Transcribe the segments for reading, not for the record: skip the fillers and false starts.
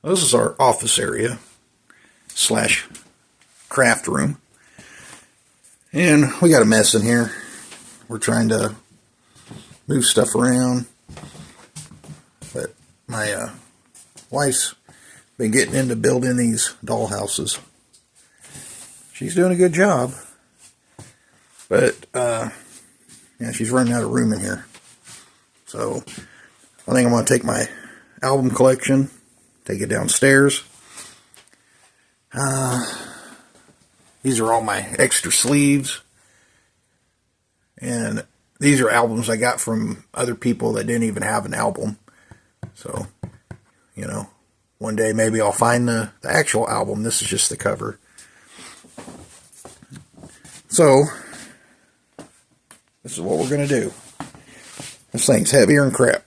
This is our office area slash craft room. And we got a mess in here. We're trying to move stuff around. But my wife's been getting into building these doll houses. She's doing a good job. But, yeah, she's running out of room in here. So, I think I'm going to take my album collection, take it downstairs. These are all my extra sleeves. And these are albums I got from other people that didn't even have an album. So, you know, one day maybe I'll find the actual album. This is just the cover. So, this is what we're going to do. This thing's heavier than crap.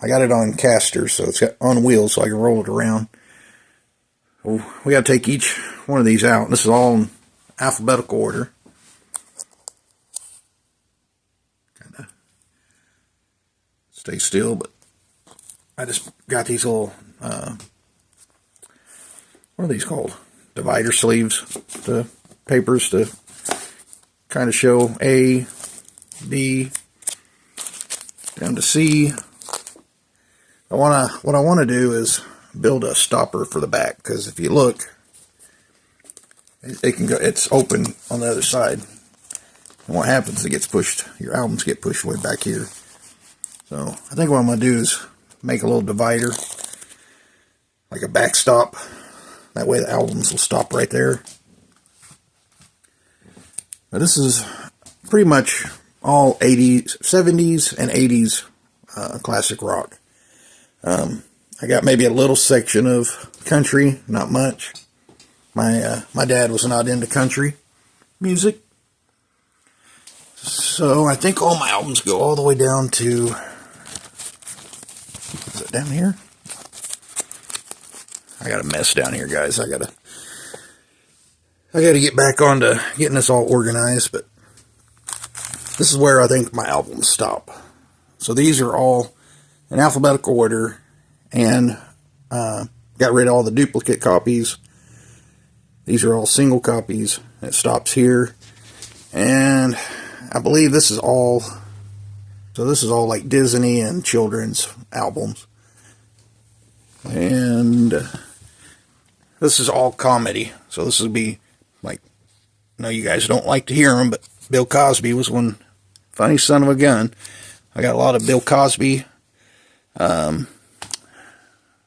I got it on casters, so it's got on wheels so I can roll it around. We got to take each one of these out. This is all in alphabetical order. Kind of stay still, but I just got these little, what are these called? Divider sleeves, the papers to kind of show A, B, down to C. What I want to do is build a stopper for the back, because if you look, it can go. It's open on the other side. And what happens? It gets pushed. Your albums get pushed way back here. So I think what I'm going to do is make a little divider, like a backstop. That way the albums will stop right there. Now this is pretty much all 80s, 70s, and 80s classic rock. I got maybe a little section of country, not much. My dad was not into country music. So I think all my albums go all the way down to, is it down here? I got a mess down here, guys. I gotta get back on to getting this all organized, but this is where I think my albums stop. So these are all in alphabetical order, and got rid of all the duplicate copies. These are all single copies. It stops here, and I believe this is all, so this is all like Disney and children's albums, and this is all comedy. So this would be like, I know you guys don't like to hear them, but Bill Cosby was one funny son of a gun. I got a lot of Bill Cosby,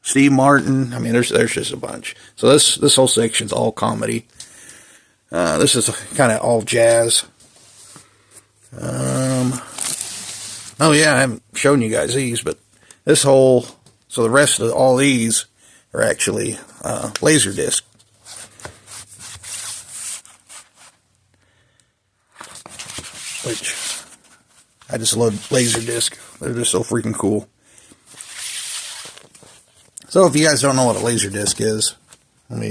Steve Martin. I mean, there's just a bunch. So this whole section's all comedy. This is kind of all jazz. Oh yeah, I haven't shown you guys these, but this whole, so the rest of all these are actually Laserdisc. Which I just love Laserdisc. They're just so freaking cool. So if you guys don't know what a Laserdisc is, let me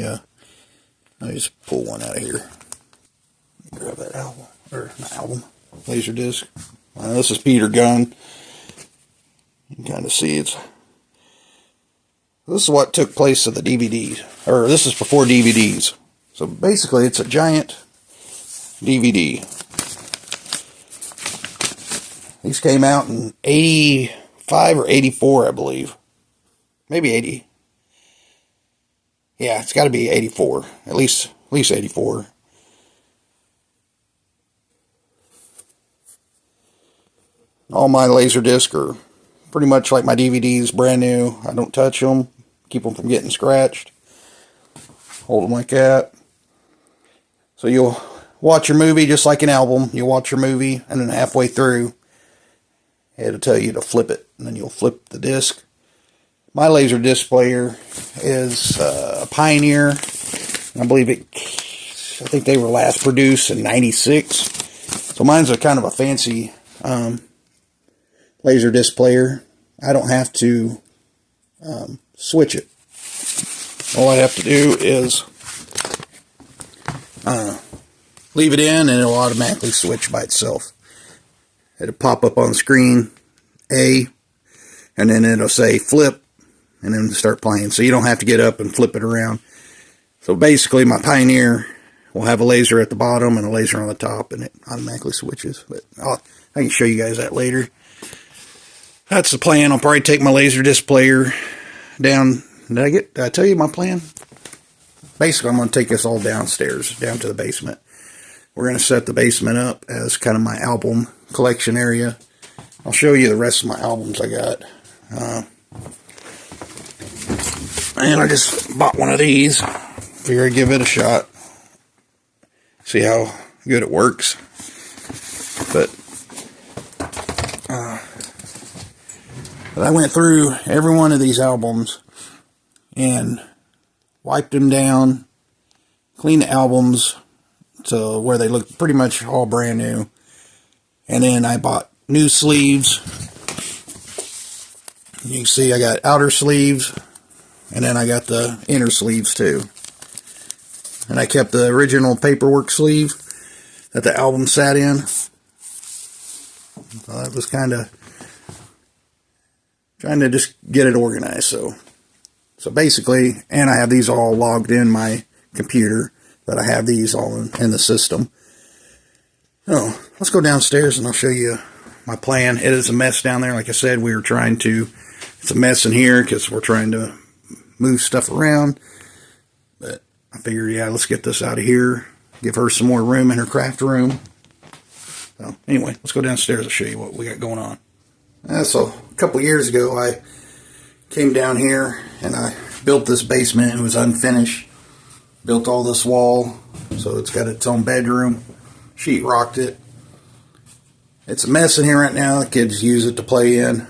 just pull one out of here. Grab that album, or not album, Laserdisc. This is Peter Gunn. You can kind of see this is what took place of the DVD, or this is before DVDs. So basically it's a giant DVD. These came out in 85 or 84, I believe. Maybe 80. Yeah, it's got to be 84. At least 84. All my Laserdisc are pretty much like my DVDs, brand new. I don't touch them. Keep them from getting scratched. Hold them like that. So you'll watch your movie just like an album. You'll watch your movie, and then halfway through, it'll tell you to flip it, and then you'll flip the disc. My Laserdisc player is a Pioneer. I believe I think they were last produced in '96. So mine's a kind of a fancy Laserdisc player. I don't have to switch it. All I have to do is leave it in, and it'll automatically switch by itself. It'll pop up on the screen, A, and then it'll say flip, and then start playing. So you don't have to get up and flip it around. So basically my Pioneer will have a laser at the bottom and a laser on the top, and it automatically switches. But I can show you guys that later. That's the plan. I'll probably take my laser disc player down. Did I tell you my plan? Basically, I'm going to take this all downstairs, down to the basement. We're going to set the basement up as kind of my album collection area. I'll show you the rest of my albums I got. And I just bought one of these. Figure I'd give it a shot. See how good it works. But I went through every one of these albums and wiped them down, cleaned the albums to where they look pretty much all brand new. And then I bought new sleeves. You can see I got outer sleeves, and then I got the inner sleeves too. And I kept the original paperwork sleeve that the album sat in. So that was kind of trying to just get it organized. So basically, and I have these all logged in my computer, but I have these all in the system. So let's go downstairs and I'll show you my plan. It is a mess down there. Like I said, it's a mess in here because we're trying to move stuff around. But I figured, yeah, let's get this out of here. Give her some more room in her craft room. So anyway, let's go downstairs and show you what we got going on. So a couple years ago, I came down here and I built this basement. It was unfinished. Built all this wall, so it's got its own bedroom. Sheet rocked it. It's a mess in here right now. The kids use it to play in.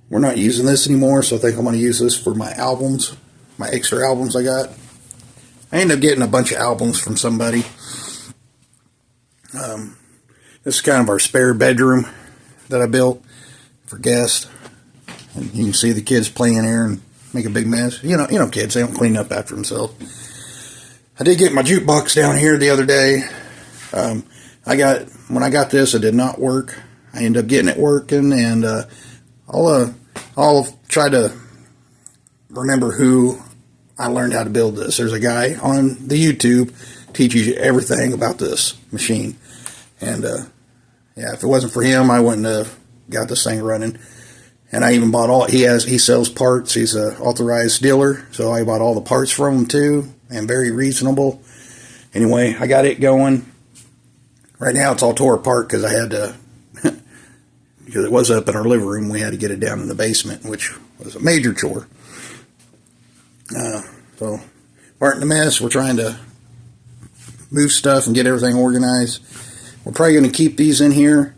We're not using this anymore, so I think I'm going to use this for my albums, my extra albums I got. I ended up getting a bunch of albums from somebody. This is kind of our spare bedroom that I built for guests. And you can see the kids playing here and make a big mess. You know, kids, they don't clean up after themselves. I did get my jukebox down here the other day. When I got this, it did not work. I ended up getting it working, and I'll try to remember who I learned how to build this. There's a guy on the YouTube teaches you everything about this machine, and yeah, if it wasn't for him, I wouldn't have got this thing running. And I even bought all, he sells parts. He's an authorized dealer, so I bought all the parts from him too, and very reasonable. Anyway, I got it going. Right now it's all tore apart because I had to, because it was up in our living room, we had to get it down in the basement, which was a major chore. So, part in the mess, we're trying to move stuff and get everything organized. We're probably going to keep these in here.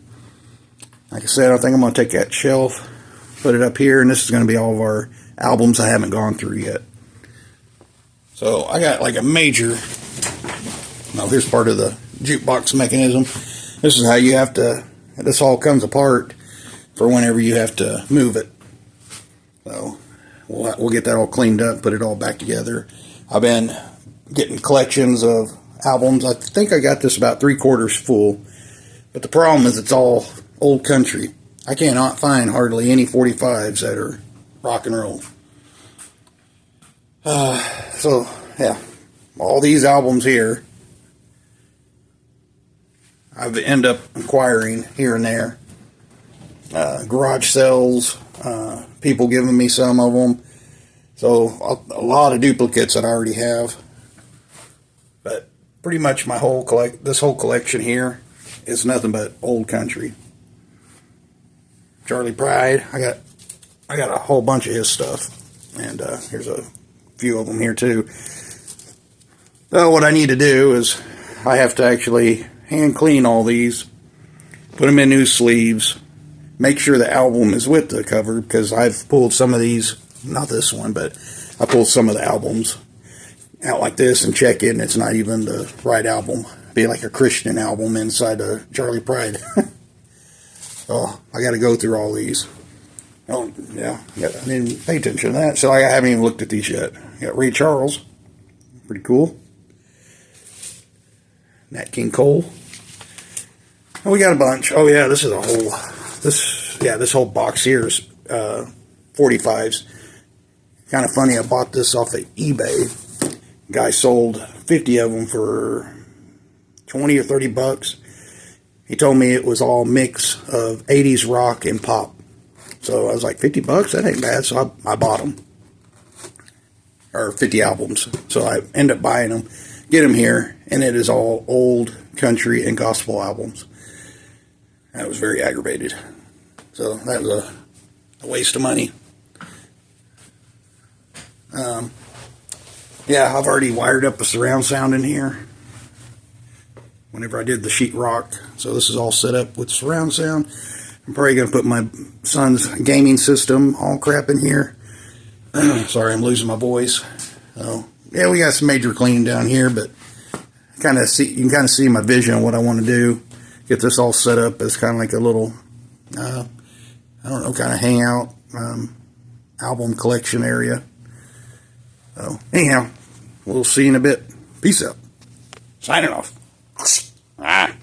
Like I said, I think I'm going to take that shelf, put it up here, and this is going to be all of our albums I haven't gone through yet. So I got like a major, now here's part of the jukebox mechanism. This is how you have to, this all comes apart for whenever you have to move it. So we'll get that all cleaned up, put it all back together. I've been getting collections of albums. I think I got this about 3/4 full, but the problem is it's all old country. I cannot find hardly any 45s that are rock and roll. So yeah, all these albums here I've ended up acquiring here and there. Garage sales, people giving me some of them. So a lot of duplicates that I already have. But pretty much my whole this whole collection here is nothing but old country. Charlie Pride, I got a whole bunch of his stuff, and here's a few of them here too. So what I need to do is I have to actually hand clean all these, put them in new sleeves, make sure the album is with the cover, because I've pulled some of these, not this one, but I pulled some of the albums out like this and check it, and it's not even the right album. It'd be like a Christian album inside of Charlie Pride. So I got to go through all these. Oh yeah, I didn't pay attention to that, so I haven't even looked at these yet. Got Ray Charles, pretty cool. Nat King Cole. Oh, we got a bunch. Oh yeah, this is a whole, this whole box here is 45s. Kind of funny, I bought this off of eBay. Guy sold 50 of them for 20 or 30 bucks. He told me it was all mix of 80s rock and pop. So I was like, 50 bucks? That ain't bad. So I bought them. Or 50 albums. So I end up buying them, get them here, and it is all old country and gospel albums. I was very aggravated. So that was a waste of money. Yeah, I've already wired up a surround sound in here whenever I did the sheetrock. So this is all set up with surround sound. I'm probably going to put my son's gaming system, all crap in here. Sorry, I'm losing my voice. So, yeah, we got some major cleaning down here, but you can kind of see my vision on what I want to do. Get this all set up as kind of like a little, I don't know, kind of hangout, album collection area. So, anyhow, we'll see you in a bit. Peace out. Signing off. Ah.